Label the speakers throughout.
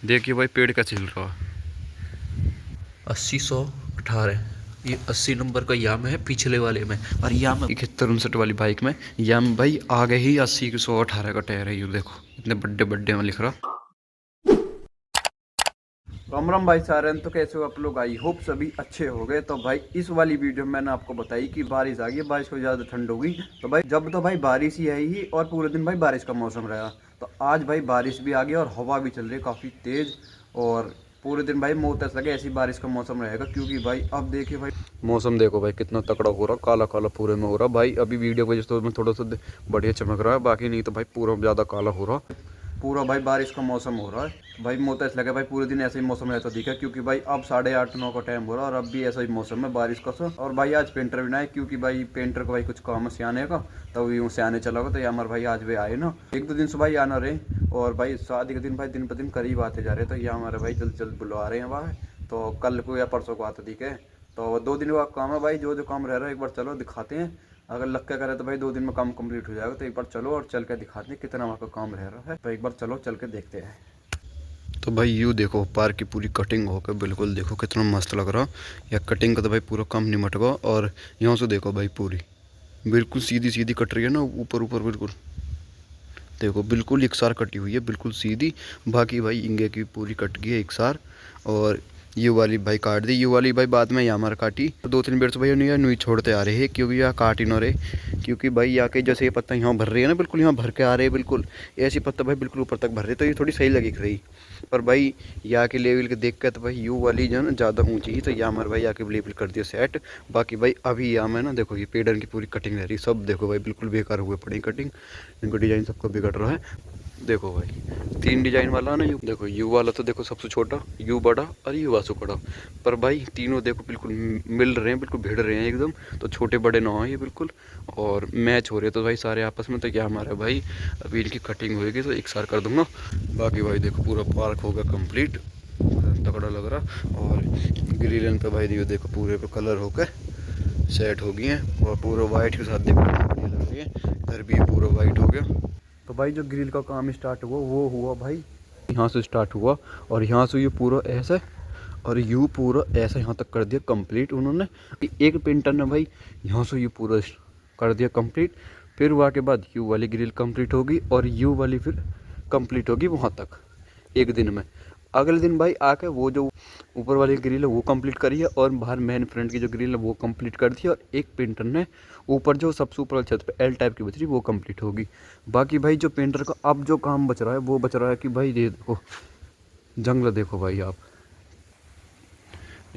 Speaker 1: देखिए भाई पेड़ का चल रहा है 80-118। ये 80 नंबर का याम है पिछले वाले में, और याम 71-59 वाली बाइक में याम भाई आगे ही 80-118 का टायर है। ये देखो इतने बड़े बड़े में लिख रहा। राम राम भाई सारे, तो कैसे हो आप लोग? आई होप सभी अच्छे हो गए। तो भाई इस वाली वीडियो में मैंने आपको बताई कि बारिश आ गई, बारिश को ज़्यादा ठंड होगी। तो भाई जब तो भाई बारिश ही आई ही, और पूरे दिन भाई बारिश का मौसम रहा। तो आज भाई बारिश भी आ गई और हवा भी चल रही है काफ़ी तेज़, और पूरे दिन भाई मुँह तक लगे ऐसी बारिश का मौसम रहेगा। क्योंकि भाई अब देखिए भाई मौसम देखो भाई कितना तकड़ा हो रहा, काला काला पूरे में हो रहा भाई। अभी वीडियो की वजह से तो थोड़ा सा बढ़िया चमक रहा है, बाकी नहीं तो भाई पूरा ज़्यादा काला हो रहा। पूरा भाई बारिश का मौसम हो रहा है भाई। मुझे तो ऐसा लगा भाई पूरे दिन ऐसा ही मौसम रहता दिखा, क्योंकि भाई अब 8:30-9 का टाइम हो रहा है और अब भी ऐसा ही मौसम है बारिश का। और भाई आज पेंटर भी ना है, क्योंकि भाई पेंटर को भाई कुछ काम है सियाने का, तो यूँ सियाने चला होगा। तो ये हमारे भाई आज भी आए ना, 1-2 दिन सुबह ही आना रहे, और भाई शादी के दिन भाई दिन पर दिन करीब आते जा रहे। तो ये हमारे भाई जल्द जल्द बुलवा रहे हैं वहाँ। तो कल को या परसों को आते दिखे। तो 2 दिन का काम है भाई, जो जो काम रह रहा है एक बार चलो दिखाते हैं। अगर लग के करे तो भाई 2 दिन में काम कंप्लीट हो जाएगा। तो एक बार चलो और चल के दिखाते हैं कितना वहाँ का काम रह रहा है। तो एक बार चलो चल के देखते हैं। तो भाई यू देखो पार्क की पूरी कटिंग होकर बिल्कुल देखो कितना मस्त लग रहा। या कटिंग का तो भाई पूरा काम निमट गया, और यहाँ से देखो भाई पूरी बिल्कुल सीधी सीधी कट रही है ना, ऊपर ऊपर बिल्कुल देखो बिल्कुल एक सार कटी हुई है, बिल्कुल सीधी। बाकी भाई इंगे की पूरी कट गई है एक सार। और ये वाली भाई काट दी, ये वाली भाई बाद में यहाँ हमारा काटी। तो 2-3 बेर तो भाई नहीं नुई छोड़ते आ रहे हैं, क्योंकि यहाँ काट ही ना रहे। क्योंकि भाई यहाँ के जैसे ये पत्ता यहाँ भर रही है ना, बिल्कुल यहाँ भर के आ रहे हैं बिल्कुल ऐसी पत्ता भाई बिल्कुल ऊपर तक भर रहे, तो ये थोड़ी सही लगी रही। पर भाई यहाँ के लेवल के देख कर तो भाई यू वाली जो है ना ज़्यादा ऊँची ही, तो यहाँ हमारे भाई आके लेवल कर दिया सेट। बाकी भाई अभी यहाँ में ना देखो ये पेड़न की पूरी कटिंग रह रही, सब देखो भाई बिल्कुल बेकार हुए पड़ी कटिंग। इनको डिज़ाइन सबको बिगड़ रहा है। देखो भाई 3 डिजाइन वाला ना, यू देखो यू वाला तो देखो सबसे छोटा, यू बड़ा और यू वासु बड़ा। पर भाई तीनों देखो बिल्कुल मिल रहे हैं, बिल्कुल भिड़ रहे हैं एकदम। तो छोटे बड़े ना हो ये बिल्कुल, और मैच हो रहे तो भाई सारे आपस में। तो क्या हमारा भाई अभी इनकी कटिंग होएगी तो एक सार कर दूंगा। बाकी भाई देखो पूरा पार्क होगा कंप्लीट, तगड़ा लग रहा। और ग्रिल पे भाई देखो पूरे पे कलर होकर सेट हो गई हैं, और पूरा वाइट के साथ देखो बढ़िया लग रही है। इधर भी पूरा वाइट हो गया। तो भाई जो ग्रिल का काम स्टार्ट हुआ वो हुआ भाई यहाँ से स्टार्ट हुआ, और यहाँ से ये पूरा ऐसा और यू पूरा ऐसा यहाँ तक कर दिया कंप्लीट उन्होंने। एक पेंटर ने भाई यहाँ से ये पूरा कर दिया कंप्लीट। फिर वहाँ के बाद यू वाली ग्रिल कंप्लीट होगी, और यू वाली फिर कंप्लीट होगी वहाँ तक एक दिन में। अगले दिन भाई आके वो जो ऊपर वाली ग्रिल है वो कंप्लीट करी है, और बाहर मेन फ्रंट की जो ग्रिल है वो कंप्लीट कर दी है। और एक पेंटर ने ऊपर जो सबसे ऊपर वाली छत पे एल टाइप की बच रही वो कंप्लीट होगी। बाकी भाई जो पेंटर का अब जो काम बच रहा है वो बच रहा है कि भाई ये देखो जंगल देखो भाई आप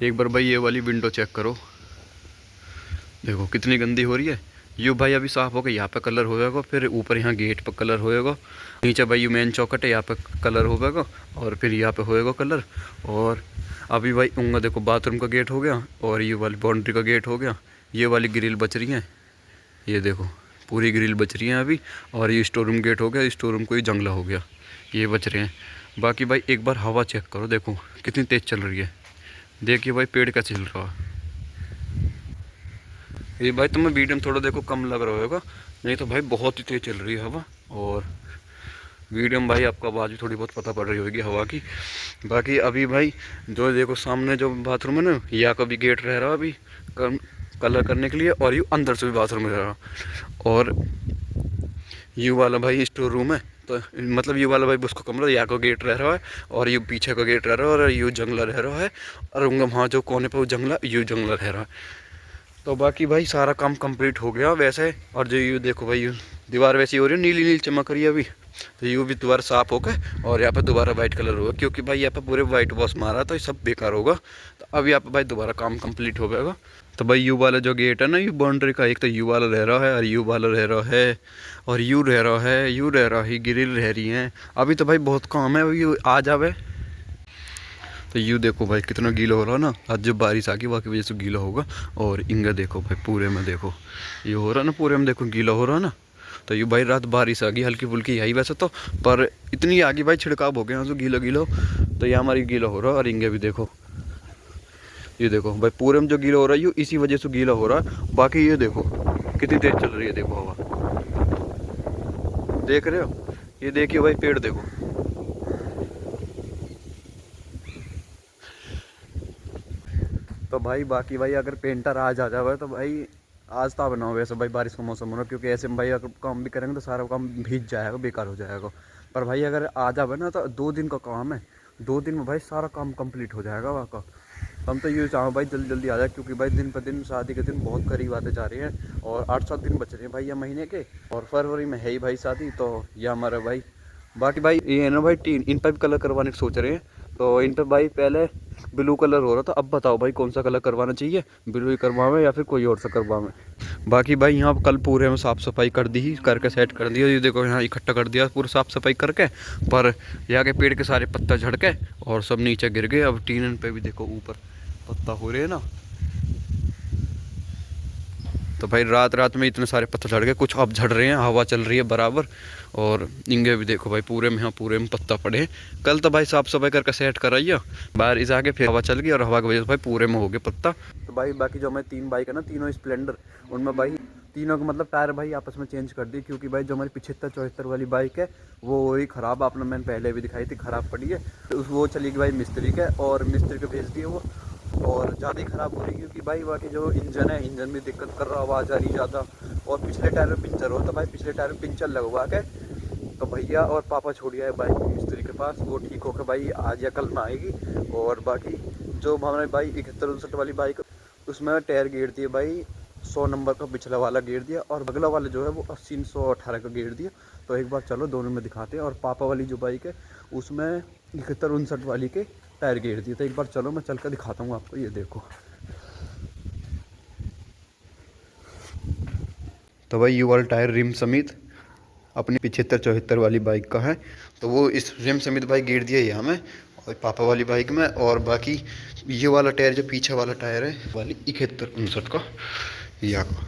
Speaker 1: एक बार भाई ये वाली विंडो चेक करो, देखो कितनी गंदी हो रही है। यू भाई अभी साफ़ हो गया, यहाँ पे कलर होएगा, फिर ऊपर यहाँ गेट पर कलर होएगा, नीचे भाई यू मेन चौकट है यहाँ पे कलर होएगा, और फिर यहाँ पे होएगा कलर। और अभी भाई उंगा देखो बाथरूम का गेट हो गया, और ये वाली बाउंड्री का गेट हो गया। ये वाली ग्रिल बच रही है, ये देखो पूरी ग्रिल बच रही है अभी। और ये स्टोर रूम गेट हो गया, स्टोर रूम को ही जंगला हो गया, ये बच रहे हैं। बाकी भाई एक बार हवा चेक करो, देखो कितनी तेज़ चल रही है। देखिए भाई पेड़ का चल रहा है। ये भाई तुम्हें वीडियो में थोड़ा देखो कम लग रहा होगा, नहीं तो भाई बहुत ही तेज़ चल रही है हवा। और वीडियो में भाई आपको आवाज़ भी थोड़ी बहुत पता पड़ रही होगी हवा की। बाकी अभी भाई जो देखो सामने जो बाथरूम है ना, यहाँ का भी गेट रह रहा है अभी कलर करने के लिए, और ये अंदर से भी बाथरूम रह रहा। और यू वाला भाई स्टोर रूम है, तो मतलब यू वाला भाई उसको कमरा, यहाँ का गेट रह रहा है, और यू पीछे का गेट रह रहा है, और यू जंगला रह रहा है। और वहाँ जो कोने पर वो जंगला यू जंगला रह रहा है। तो बाकी भाई सारा काम कंप्लीट हो गया वैसे। और जो यू देखो भाई दीवार वैसी हो रही है, नीली नीली चमक रही है अभी। तो यू भी दोबारा साफ होकर, और यहाँ पे दोबारा वाइट कलर होगा, क्योंकि भाई यहाँ पे पूरे वाइट वॉश मारा तो ये सब बेकार होगा। तो अब यहाँ पे भाई दोबारा काम कंप्लीट हो गया। तो भाई यू वाला जो गेट है ना, यू बाउंड्री का, एक तो यू वाला रह रहा है, और यू वाला रह रहा है, और यू रह रहा है, यू रह रहा है, ग्रिल रह रही है। अभी तो भाई बहुत काम है, यू आ जावे। तो यू देखो भाई कितना गीला हो रहा है ना, आज जब बारिश आ गई वहाँ की वजह से गीला होगा। और इंगा देखो भाई पूरे में देखो ये हो रहा है ना, पूरे में देखो गीला हो रहा है ना। तो ये भाई रात बारिश आ गई हल्की फुल्की आई वैसे तो, पर इतनी आ गई भाई छिड़काव हो गया यहाँ से गीला गीला। तो ये हमारी गीला हो रहा है, और इंगे भी देखो ये देखो भाई पूरे में जो गीला हो रहा है ये इसी वजह से गीला हो रहा है। बाकी ये देखो कितनी तेज चल रही है, देखो हवा देख रहे हो, ये देखिए भाई पेड़ देखो तो भाई बाकी भाई अगर पेंटर आज आ जाए तो भाई आज तो बनाओ वैसे भाई बारिश का मौसम हो रहा, क्योंकि ऐसे में भाई अगर काम भी करेंगे तो सारा काम भीग जाएगा, बेकार हो जाएगा। पर भाई अगर आ जाए ना तो 2 दिन का काम है, 2 दिन में भाई सारा काम कंप्लीट हो जाएगा वहाँ का। हम तो ये चाहो भाई जल्दी जल्दी आ जाए, क्योंकि भाई दिन पर दिन शादी के दिन बहुत करीब आते जा रही हैं और 8-7 दिन बच रहे हैं भाई ये महीने के, और फरवरी में है ही भाई शादी। तो ये हमारा भाई बाकी भाई ये है ना भाई टीन इन पर भी कलर करवाने की सोच रहे हैं। तो इन पर भाई पहले ब्लू कलर हो रहा था, अब बताओ भाई कौन सा कलर करवाना चाहिए, ब्लू ही करवावें या फिर कोई और सा करवावें। बाकी भाई यहाँ कल पूरे में साफ़ सफाई कर दी ही, करके सेट कर दिया। ये देखो यहाँ इकट्ठा कर दिया पूरा साफ़ सफाई करके, पर यहाँ के पेड़ के सारे पत्ता झड़ के और सब नीचे गिर गए। अब टीन पे भी देखो ऊपर पत्ता हो रहे हैं ना, तो भाई रात रात में इतने सारे पत्थर झड़ गए, कुछ अब झड़ रहे हैं, हवा चल रही है बराबर। और इंगे भी देखो भाई पूरे में, यहाँ पूरे में पत्ता पड़े हैं। कल तो भाई साफ़ सफाई करके सेट कराइए, बारिश आके फिर हवा चल गई और हवा की वजह से भाई पूरे में हो गए पत्ता। तो भाई बाकी जो हमारी 3 बाइक है ना, तीनों स्प्लेंडर, उनमें भाई तीनों के मतलब टायर भाई आपस में चेंज कर दी, क्योंकि भाई जो हमारी 75-74 वाली बाइक है वो वही ख़राब, आपने मैंने पहले भी दिखाई थी, ख़राब पड़ी है। तो वो चली गई भाई मिस्त्री के, और मिस्त्री को भेज दिए वो, और ज़्यादा ही ख़राब हो रही है, क्योंकि भाई बाकी जो इंजन है, इंजन में दिक्कत कर रहा, आवाज़ आ रही ज़्यादा। और पिछले टायर में पंचर हो, तो भाई पिछले टायर में पंचर लगवा के तो भैया और पापा छोड़ आए बाइक मिस्त्री के पास, वो ठीक होकर भाई आज या कल में आएगी। और बाकी जो हमारे भाई 71-59 वाली बाइक, उसमें टायर गेर दिए भाई 100 नंबर का पिछला वाला गेर दिया, और अगला वाला जो है वो 80-118 का गेर दिया। तो एक बार चलो दोनों में दिखाते हैं। और पापा वाली जो बाइक है उसमें 71-59 वाली के टायर गेर दिए। तो एक बार चलो मैं चल कर दिखाता हूँ आपको, ये देखो। तो भाई ये वाला टायर रिम समेत अपनी 75-74 वाली बाइक का है, तो वो इस रिम समेत भाई गेर दिया यहाँ में और पापा वाली बाइक में। और बाकी ये वाला टायर जो पीछे वाला टायर है वाली 71-59 का यहाँ का,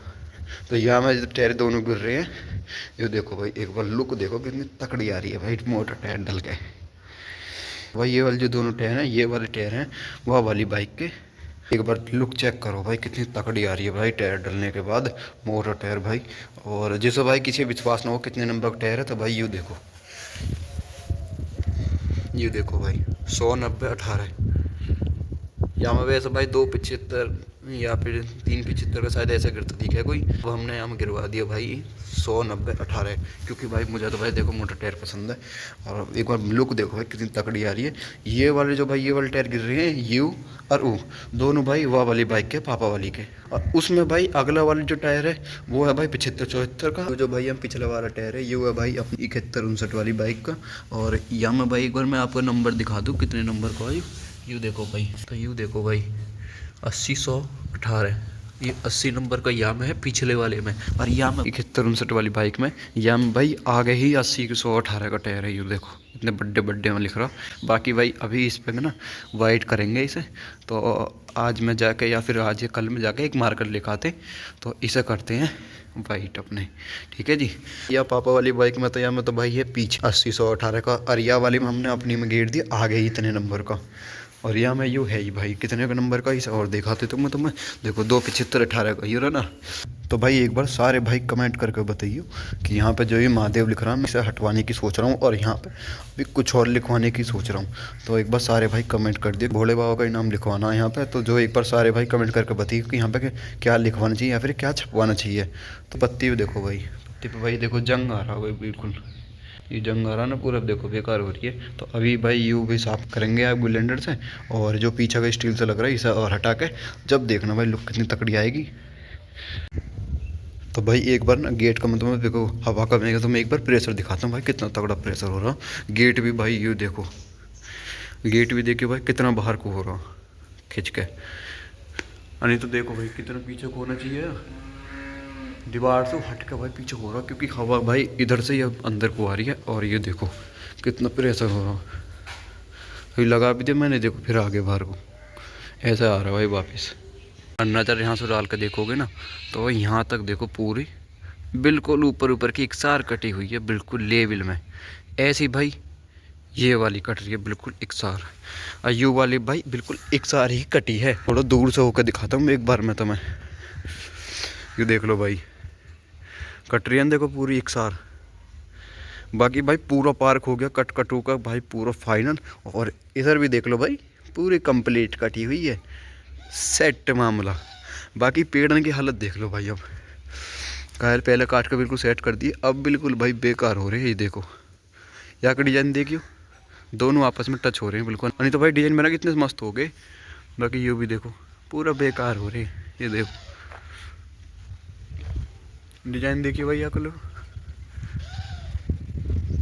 Speaker 1: तो यहाँ में टायर दोनों गिर रहे हैं। ये देखो भाई एक बार लुक देखो कितनी तकड़ी आ रही है भाई मोटर टायर डल के। भाई ये वाले जो दोनों टायर हैं, ये वाले टायर हैं वह वाली बाइक के। एक बार लुक चेक करो भाई कितनी तकड़ी आ रही है भाई टायर डलने के बाद, मोटर टायर भाई। और जैसे भाई किसी विश्वास ना हो कितने नंबर का टायर है, तो भाई ये देखो, ये देखो भाई 100-90-18 यहाँ में वैसे भाई 275 या फिर 375 का शायद ऐसा गिरता दिखा है कोई, वो हमने यहाँ में गिरवा दिया भाई 100-90-18, क्योंकि भाई मुझे तो भाई देखो मोटर टायर पसंद है। और एक बार लुक देखो भाई कितनी तकड़ी आ रही है। ये वाले जो भाई ये वाले टायर गिर रहे हैं यू और ऊ दोनों भाई वाह वाली बाइक के, पापा वाली के। और उसमें भाई अगला वाला जो टायर है वो है भाई 75-74 का, जो भाई हम पिछला वाला टायर है ये है भाई अपनी 71-59 वाली बाइक का। और यहाँ में भाई एक बार मैं आपको नंबर दिखा दूँ कितने नंबर का है। यू देखो भाई, तो यू देखो भाई 80-118, ये 80 नंबर का याम है पिछले वाले में। और याम 71-59 वाली बाइक में याम भाई आगे ही 80-118 का टायर है। ये देखो इतने बड़े बड़े में लिख रहा। बाकी भाई अभी इस पे ना वाइट करेंगे इसे, तो आज मैं जाके या फिर आज या कल में जाके एक मार्कर लेकर आते, तो इसे करते हैं वाइट अपने, ठीक है जी। या पापा वाली बाइक में तो या में तो भाई है पीछे 80-118 का, और या वाली में हमने अपनी में गेर दिया आगे ही इतने नंबर का। और यहाँ में यू है ही भाई कितने का नंबर का इसे और दिखाते तुम्हें देखो 275-18 का ये रहा ना। तो भाई एक बार सारे भाई कमेंट करके बताइए कि यहाँ पे जो ये महादेव लिख रहा है मैं इसे हटवाने की सोच रहा हूँ, और यहाँ पे भी कुछ और लिखवाने की सोच रहा हूँ। तो एक बार सारे भाई कमेंट कर दिए, भोले बाबा का ही नाम लिखवाना है यहाँ पे। तो जो एक बार सारे भाई कमेंट करके बताइए कि यहाँ पे क्या लिखवाना चाहिए या फिर क्या छपवाना चाहिए। तो पत्ती भी देखो भाई, पत्ती पे भाई देखो जंग आ रहा है बिल्कुल, ये जंग आ रहा ना पूरा देखो बेकार हो रही है। तो अभी भाई यू भी साफ़ करेंगे आप ग्लैंडर से, और जो पीछे का स्टील से लग रहा है इसे और हटा के, जब देखना भाई लुक कितनी तकड़ी आएगी। तो भाई एक बार ना गेट का मतलब देखो हवा कमेगा तो मैं एक बार प्रेशर दिखाता हूँ भाई कितना तगड़ा प्रेशर हो रहा। गेट भी भाई यू देखो, गेट भी देखिए भाई कितना बाहर को हो रहा खिंच के। नहीं तो देखो भाई कितना पीछे को होना चाहिए, दीवार से हट के भाई पीछे हो रहा, क्योंकि हवा भाई इधर से ही अब अंदर को आ रही है। और ये देखो कितना प्रेशर हो रहा, ये लगा भी दिया मैंने, देखो फिर आगे बाहर को ऐसा आ रहा भाई वापस। नज़र यहाँ से डाल कर देखोगे ना तो यहाँ तक देखो पूरी बिल्कुल ऊपर ऊपर की एकसार कटी हुई है बिल्कुल लेवल में। ऐसी भाई ये वाली कट रही है बिल्कुल एकसार, और यू वाली भाई बिल्कुल एकसार ही कटी है। थोड़ा दूर से होकर दिखाता हूँ एक बार मैं तुम्हें, ये देख लो भाई कट रही है देखो पूरी एकसार। बाकी भाई पूरा पार्क हो गया कट कटू का भाई पूरा फाइनल। और इधर भी देख लो भाई पूरी कंप्लीट कटी हुई है, सेट मामला। बाकी पेड़ की हालत देख लो भाई। अब कायर पहले काट कर बिल्कुल सेट कर दिए, अब बिल्कुल भाई बेकार हो रहे हैं। ये देखो यहाँ का डिज़ाइन देखियो, दोनों आपस में टच हो रहे हैं बिल्कुल। नहीं तो भाई डिज़ाइन बना कितने मस्त हो गए। बाकी ये भी देखो पूरा बेकार हो रहे हैं। ये देखो डिज़ाइन देखिए भाई, यहाँ कलर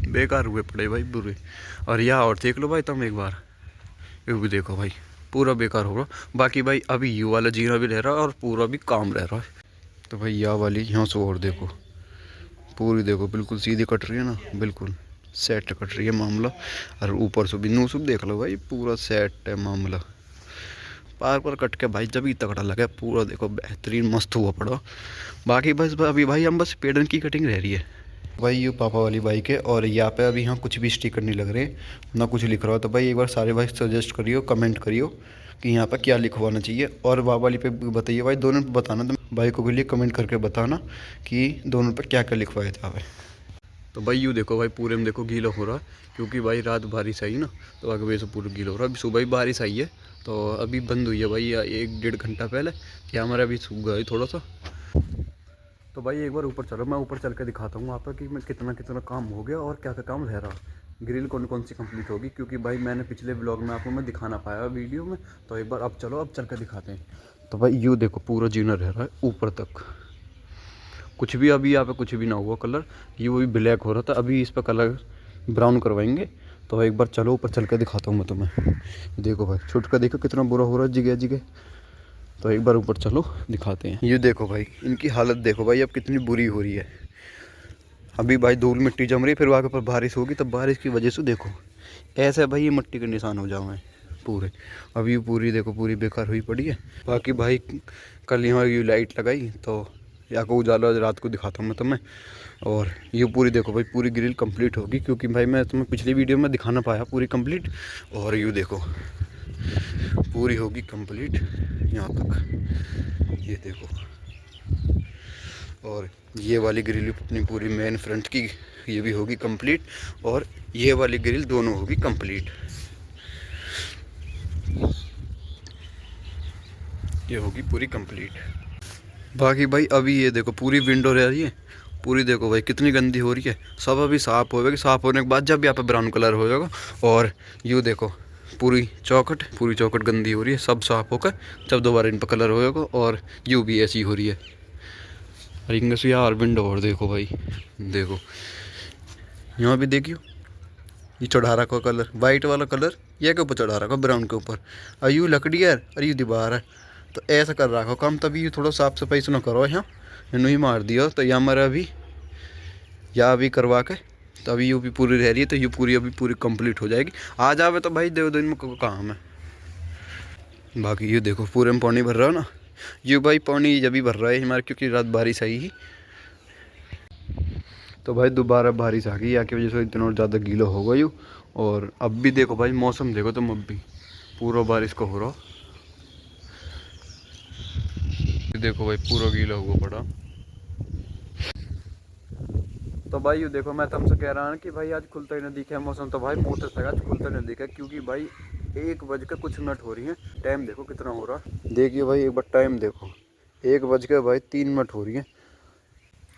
Speaker 1: बेकार हुए पड़े भाई बुरे। और यहाँ और देख लो भाई तुम एक बार, ये भी देखो भाई पूरा बेकार हो रहा। बाकी भाई अभी यू वाला जीरा भी रह रहा है और पूरा भी काम रह रहा है। तो भाई यह वाली यहाँ से और देखो, पूरी देखो बिल्कुल सीधी कट रही है ना, बिल्कुल सेट कट रही है मामला। और ऊपर से भी नूसुब देख लो भाई, पूरा सेट है मामला। पार पर कट के भाई जब ही तगड़ा लगा, पूरा देखो बेहतरीन मस्त हुआ पड़ा। बाकी बस अभी भाई हम बस पेड़न की कटिंग रह रही है भाई। ये पापा वाली बाइक है और यहाँ पे अभी यहाँ कुछ भी स्टिकर नहीं लग रहे, ना कुछ लिख रहा हो। तो भाई एक बार सारे भाई सजेस्ट करियो, कमेंट करियो कि यहाँ पर क्या लिखवाना चाहिए। और बाबा वाली पे बताइए भाई, दोनों पे बताना। तो भाई को भी लिए कमेंट करके बताना कि दोनों पर क्या क्या लिखवाए थे भाई। तो भाई यूँ देखो भाई पूरे में देखो गीला हो रहा, क्योंकि भाई रात बारिश आई ना, तो आगे वजह से पूरा गीला हो रहा। अभी सुबह ही बारिश आई है, तो अभी बंद हुई है भाई 1-1.5 घंटा पहले। क्या हमारे अभी सूख गया थोड़ा सा। तो भाई एक बार ऊपर चलो, मैं ऊपर चल के दिखाता हूँ आप कि मैं कितना कितना काम हो गया और क्या क्या काम रह रहा। ग्रिल कौन कौन सी कंप्लीट होगी, क्योंकि भाई मैंने पिछले ब्लॉग में आपको मैं दिखा ना पाया वीडियो में। तो एक बार अब चलो, अब चल के दिखाते हैं। तो भाई यूँ देखो पूरा जीना रह रहा है ऊपर तक, कुछ भी अभी यहाँ पे कुछ भी ना हुआ कलर। ये वो भी ब्लैक हो रहा था, अभी इस पर कलर ब्राउन करवाएंगे। तो एक बार चलो ऊपर चल के दिखाता हूँ मैं तुम्हें। देखो भाई छुट का देखो कितना बुरा हो रहा है जगह जगह। तो एक बार ऊपर चलो दिखाते हैं। ये देखो भाई इनकी हालत देखो भाई अब कितनी बुरी हो रही है। अभी भाई धूल मिट्टी जम रही है, फिर आगे पर बारिश होगी, तब बारिश की वजह से देखो ऐसे भाई ये मिट्टी के निशान हो जाओ हैं पूरे। अभी पूरी देखो पूरी बेकार हुई पड़ी है। बाकी भाई कल यहाँ ये लाइट लगाई तो या को उजाला रात को दिखाता हूँ मैं तुम्हें। और ये पूरी देखो भाई पूरी ग्रिल कंप्लीट होगी, क्योंकि भाई मैं तुम्हें पिछली वीडियो में दिखाना पाया पूरी कंप्लीट। और ये देखो पूरी होगी कंप्लीट यहाँ तक, ये देखो। और ये वाली ग्रिल अपनी पूरी मेन फ्रंट की ये भी होगी कंप्लीट, और ये वाली ग्रिल दोनों होगी कंप्लीट। ये होगी पूरी कंप्लीट। बाकी भाई अभी ये देखो पूरी विंडो रह रही है, पूरी देखो भाई कितनी गंदी हो रही है। सब अभी साफ़ होएगी, साफ़ होने के बाद जब यहाँ पे ब्राउन कलर हो जाएगा। और यूँ देखो पूरी चौखट गंदी हो रही है, सब साफ़ होकर जब दोबारा इन पर कलर हो जाएगा। और यूँ भी ऐसी हो रही है रिंग से यार विंडो। और देखो भाई देखो यहाँ भी देखियो, ये चढ़ा रखा कलर वाइट वाला कलर, ये के ऊपर चढ़ा रखा ब्राउन के ऊपर। और यूँ लकड़ी है और यूँ दीवार है, तो ऐसा कर रखा काम। तभी थोड़ा साफ़ सफाई सुना करो यहाँ, इन्हों ही मार दिया। तो यहाँ हमारा अभी या अभी करवा के तो अभी यू भी पूरी रह रही है, तो ये पूरी अभी पूरी कंप्लीट हो जाएगी। आ जावे तो भाई 2 दिन में काम है। बाकी ये देखो पूरे में पानी भर रहा है ना, ये भाई पानी जब भी भर रहा है हमारे, क्योंकि रात बारिश आई ही। तो भाई दोबारा बारिश आ गई, या की वजह से इतना ज़्यादा गीला हो गया यूँ। और अब भी देखो भाई मौसम देखो तुम, अब भी पूरा बारिश का हो रहा। देखो भाई पूरा गीला हुआ पड़ा। तो भाई ये देखो मैं तुमसे कह रहा हूँ कि भाई आज खुलता ही नहीं दिखा मौसम। तो भाई मुँह से आज खुलता नहीं दिखा, क्योंकि भाई 1:00 हो रही है। टाइम देखो कितना हो रहा, देखिए भाई एक बार टाइम देखो 1:03 हो रही है।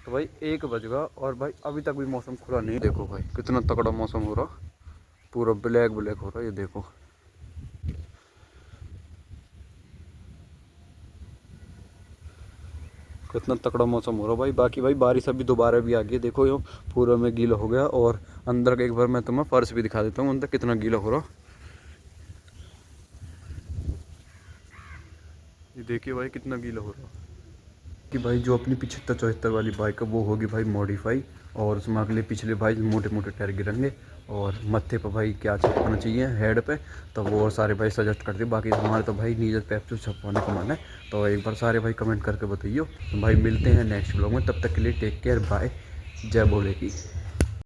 Speaker 1: तो भाई 1 और भाई अभी तक भी मौसम खुला नहीं। देखो भाई कितना तगड़ा मौसम हो रहा, पूरा ब्लैक हो रहा है। ये देखो कितना तगड़ा मौसम हो रहा भाई। बाकी भाई बारिश अभी दोबारा भी आ गई, देखो यो पूरा में गीला हो गया। और अंदर का एक बार मैं तुम्हें फर्श भी दिखा देता हूँ अंदर कितना गीला हो रहा। ये देखिए भाई कितना गीला हो रहा कि भाई जो अपनी 75-74 वाली बाइक है वो होगी भाई मॉडिफाई। और उसमें अगले पिछले भाई मोटे मोटे टायर गिरेंगे। और मत्थे पर भाई क्या छपवाना चाहिए हेड पे, तो वो सारे भाई सजेस्ट कर दिए। बाकी हमारे तो भाई नीचे पेप्सू छपवाने का मन है। तो एक बार सारे भाई कमेंट करके बताइए। तो भाई मिलते हैं नेक्स्ट ब्लॉग में, तब तक के लिए टेक केयर, बाय, जय भोले की।